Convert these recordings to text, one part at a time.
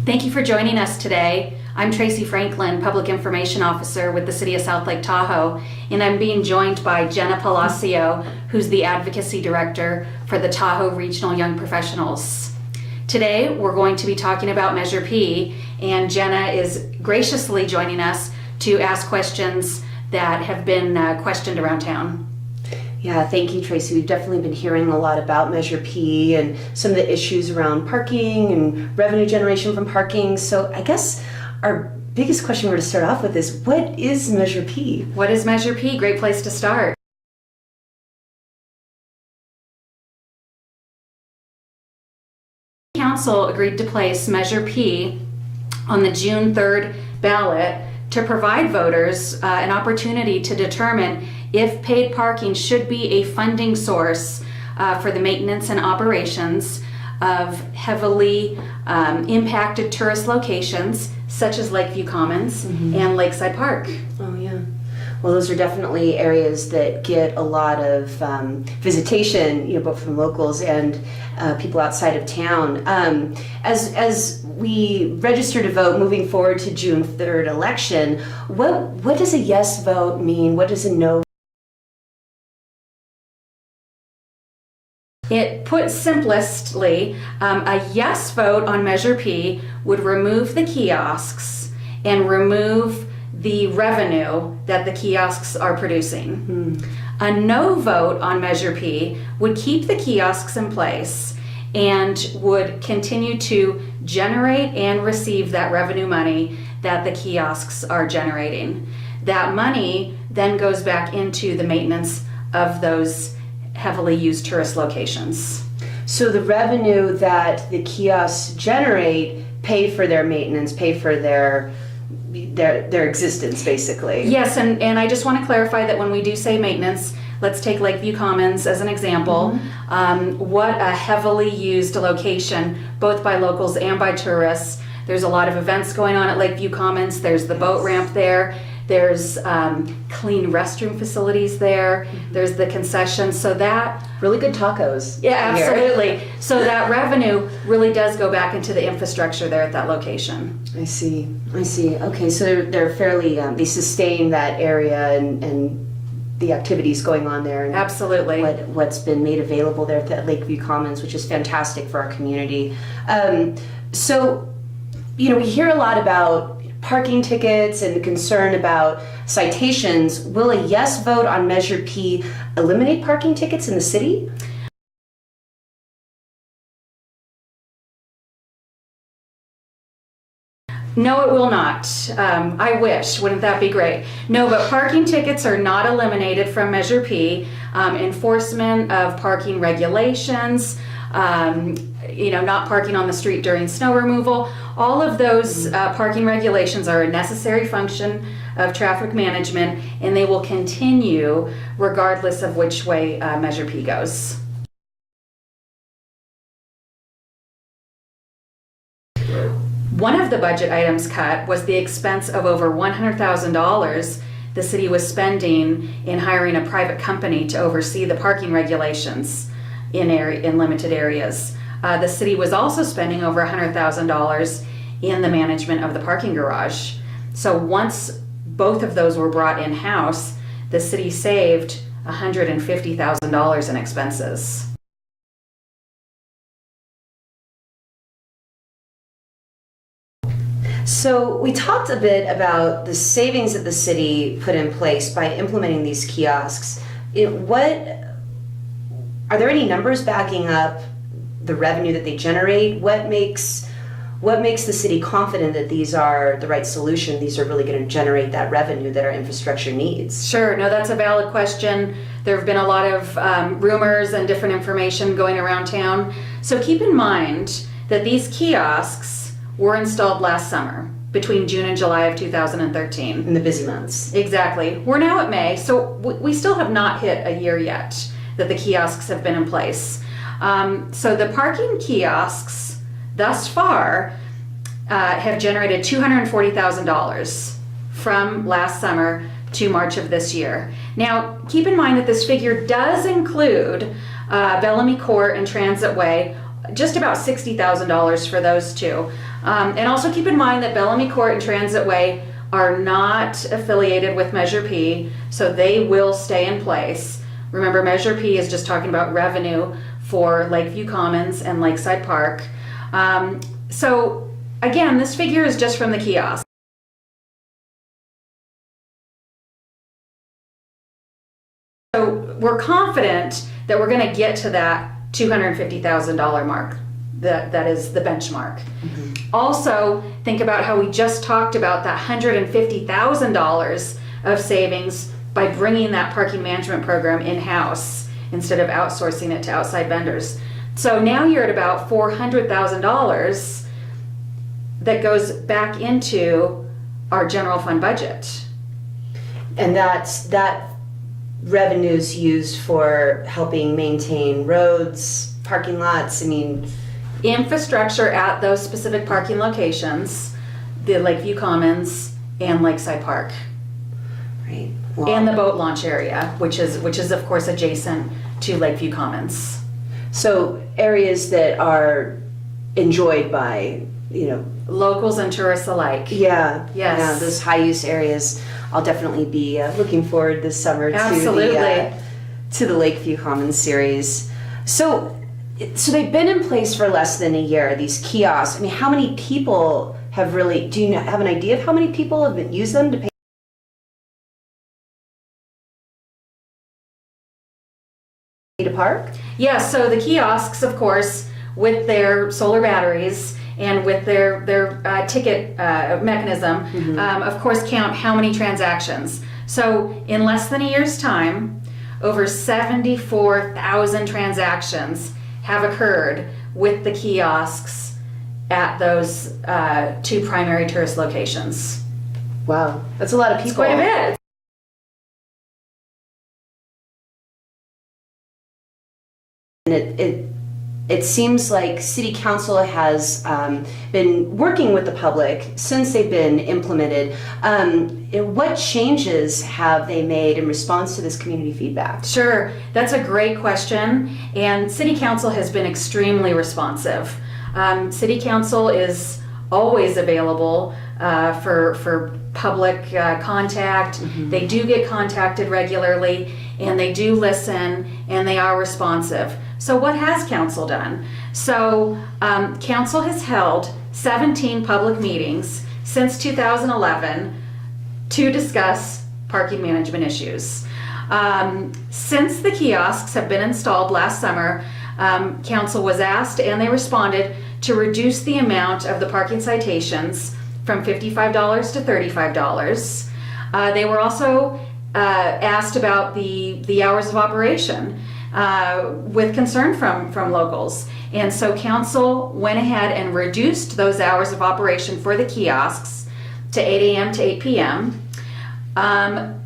Thank you for joining us today. I'm Tracy Franklin, Public Information Officer with the City of South Lake Tahoe, and I'm being joined by Jenna Palacio, who's the Advocacy Director for the Tahoe Regional Young Professionals. Today, we're going to be talking about Measure P, and Jenna is graciously joining us to ask questions that have been questioned around town. Yeah, thank you, Tracy. We've definitely been hearing a lot about Measure P and some of the issues around parking and revenue generation from parking. So I guess our biggest question we're going to start off with is, what is Measure P? What is Measure P? Great place to start. Council agreed to place Measure P on the June 3rd ballot to provide voters an opportunity to determine if paid parking should be a funding source for the maintenance and operations of heavily impacted tourist locations such as Lakeview Commons and Lakeside Park. Oh, yeah. Well, those are definitely areas that get a lot of visitation, both from locals and people outside of town. As we register to vote moving forward to June 3rd election, what does a yes vote mean? What does a no? It put simplestly, a yes vote on Measure P would remove the kiosks and remove the revenue that the kiosks are producing. A no vote on Measure P would keep the kiosks in place and would continue to generate and receive that revenue money that the kiosks are generating. That money then goes back into the maintenance of those heavily used tourist locations. So the revenue that the kiosks generate pay for their maintenance, pay for their existence, basically. Yes, and I just want to clarify that when we do say maintenance, let's take Lakeview Commons as an example. What a heavily used location, both by locals and by tourists. There's a lot of events going on at Lakeview Commons. There's the boat ramp there. There's clean restroom facilities there. There's the concessions. So that really good tacos. Yeah, absolutely. So that revenue really does go back into the infrastructure there at that location. I see. Okay, so they're fairly they sustain that area and the activities going on there. And absolutely. What's been made available there at Lakeview Commons, which is fantastic for our community. So we hear a lot about parking tickets and the concern about citations. Will a yes vote on Measure P eliminate parking tickets in the city? No, it will not. I wish. Wouldn't that be great? No, but parking tickets are not eliminated from Measure P. Enforcement of parking regulations, not parking on the street during snow removal. All of those parking regulations are a necessary function of traffic management, and they will continue regardless of which way Measure P goes. One of the budget items cut was the expense of over $100,000 the city was spending in hiring a private company to oversee the parking regulations in limited areas. The city was also spending over $100,000 in the management of the parking garage. So once both of those were brought in-house, the city saved $150,000 in expenses. So we talked a bit about the savings that the city put in place by implementing these kiosks. Are there any numbers backing up the revenue that they generate? What makes the city confident that these are the right solution? These are really going to generate that revenue that our infrastructure needs? Sure, no, that's a valid question. There have been a lot of rumors and different information going around town. So keep in mind that these kiosks were installed last summer, between June and July of 2013. In the busy months. Exactly. We're now at May, so we still have not hit a year yet that the kiosks have been in place. So the parking kiosks thus far have generated $240,000 from last summer to March of this year. Now, keep in mind that this figure does include Bellamy Court and Transit Way, just about $60,000 for those two. And also keep in mind that Bellamy Court and Transit Way are not affiliated with Measure P, so they will stay in place. Remember, Measure P is just talking about revenue for Lakeview Commons and Lakeside Park. So again, this figure is just from the kiosk. So we're confident that we're going to get to that $250,000 mark. That is the benchmark. Also, think about how we just talked about that $150,000 of savings by bringing that parking management program in-house instead of outsourcing it to outside vendors. So now you're at about $400,000 that goes back into our general fund budget. And that revenue's used for helping maintain roads, parking lots. I mean, Infrastructure at those specific parking locations, the Lakeview Commons and Lakeside Park. right. And the boat launch area, which is of course adjacent to Lakeview Commons. So areas that are enjoyed by, Locals and tourists alike. yeah, Yes. yeah, those high use areas. I'll definitely be looking forward this summer Absolutely. to the Lakeview Commons series. So they've been in place for less than a year, these kiosks. I mean, how many people have really, do you have an idea of how many people have used them to pay to park? Yeah, so the kiosks, of course, with their solar batteries and with their ticket mechanism, of course, count how many transactions. So in less than a year's time, over 74,000 transactions have occurred with the kiosks at those two primary tourist locations. Wow, that's a lot of people. It's quite a bit. And it seems like City Council has been working with the public since they've been implemented. What changes have they made in response to this community feedback? Sure, that's a great question, and City Council has been extremely responsive. City Council is always available for public contact. They do get contacted regularly, and they do listen, and they are responsive. So what has Council done? So Council has held 17 public meetings since 2011 to discuss parking management issues. Since the kiosks have been installed last summer, Council was asked and they responded to reduce the amount of the parking citations from $55 to $35. They were also asked about the hours of operation with concern from locals. And so Council went ahead and reduced those hours of operation for the kiosks to 8 a.m. to 8 p.m.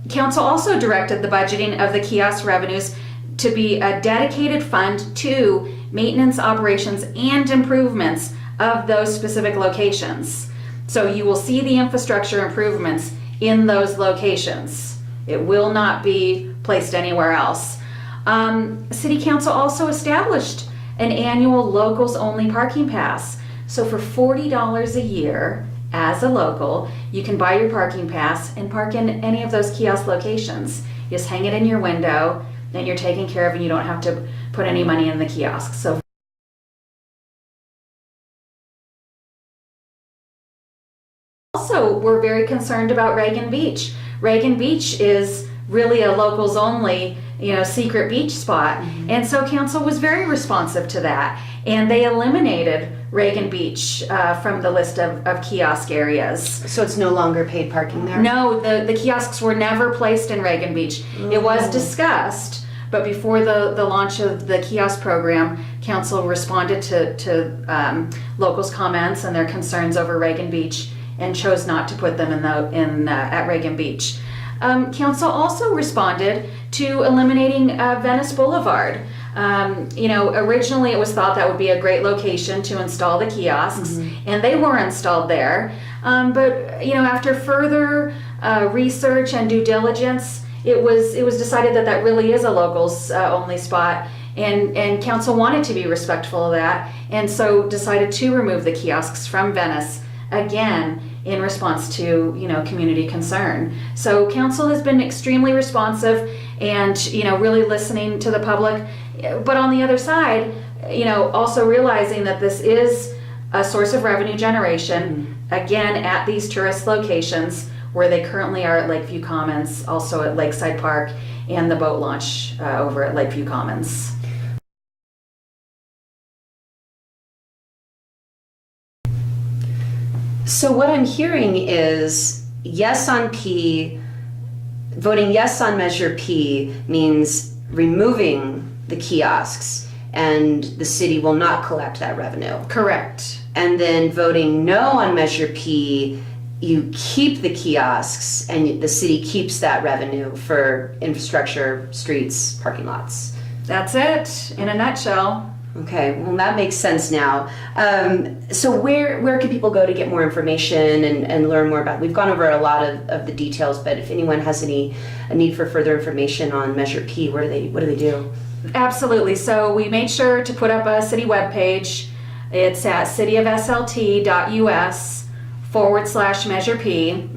Council also directed the budgeting of the kiosk revenues to be a dedicated fund to maintenance, operations, and improvements of those specific locations. So you will see the infrastructure improvements in those locations. It will not be placed anywhere else. City Council also established an annual locals only parking pass. So for $40 a year as a local, you can buy your parking pass and park in any of those kiosk locations. You just hang it in your window, then you're taken care of and you don't have to put any money in the kiosk. So also, we're very concerned about Reagan Beach. Reagan Beach is really a locals only, secret beach spot. And so Council was very responsive to that. And they eliminated Reagan Beach from the list of kiosk areas. So it's no longer paid parking there? No, the kiosks were never placed in Reagan Beach. It was discussed, but before the launch of the kiosk program, Council responded to locals' comments and their concerns over Reagan Beach and chose not to put them at Reagan Beach. Council also responded to eliminating Venice Boulevard. Originally it was thought that would be a great location to install the kiosks, and they were installed there. But after further research and due diligence, it was decided that really is a locals only spot, And council wanted to be respectful of that, and so decided to remove the kiosks from Venice, again, in response to, community concern. So council has been extremely responsive and, really listening to the public. But on the other side, also realizing that this is a source of revenue generation, again, at these tourist locations where they currently are at Lakeview Commons, also at Lakeside Park, and the boat launch over at Lakeview Commons. So what I'm hearing is yes on P, voting yes on Measure P means removing the kiosks and the city will not collect that revenue. Correct. And then voting no on Measure P, you keep the kiosks and the city keeps that revenue for infrastructure, streets, parking lots. That's it in a nutshell. Okay, well that makes sense now. So where can people go to get more information and learn more about? We've gone over a lot of the details, but if anyone has a need for further information on Measure P, what do they do? Absolutely. So we made sure to put up a city webpage. It's at cityofslt.us/Measure P,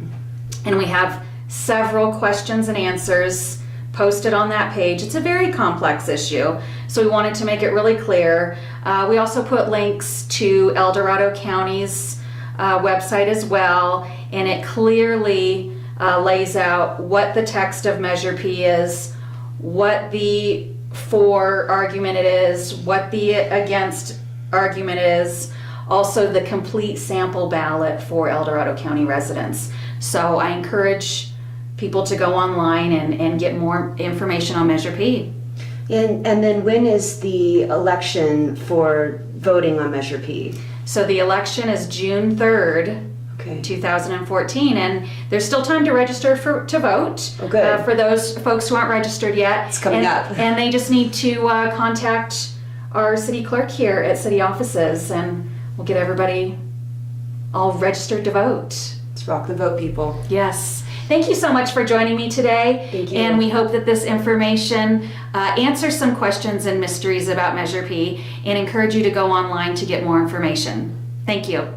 and we have several questions and answers posted on that page. It's a very complex issue, so we wanted to make it really clear. We also put links to El Dorado County's website as well, and it clearly lays out what the text of Measure P is, what the for argument it is, what the against argument is, also the complete sample ballot for El Dorado County residents. So I encourage people to go online and get more information on Measure P. And then when is the election for voting on Measure P? So the election is June 3rd, Okay. 2014, and there's still time to register to vote. Oh, good. For those folks who aren't registered yet. It's coming up. And they just need to contact our city clerk here at city offices, and we'll get everybody all registered to vote. Let's rock the vote, people. Yes. Thank you so much for joining me today. Thank you. And we hope that this information answers some questions and mysteries about Measure P and encourage you to go online to get more information. Thank you.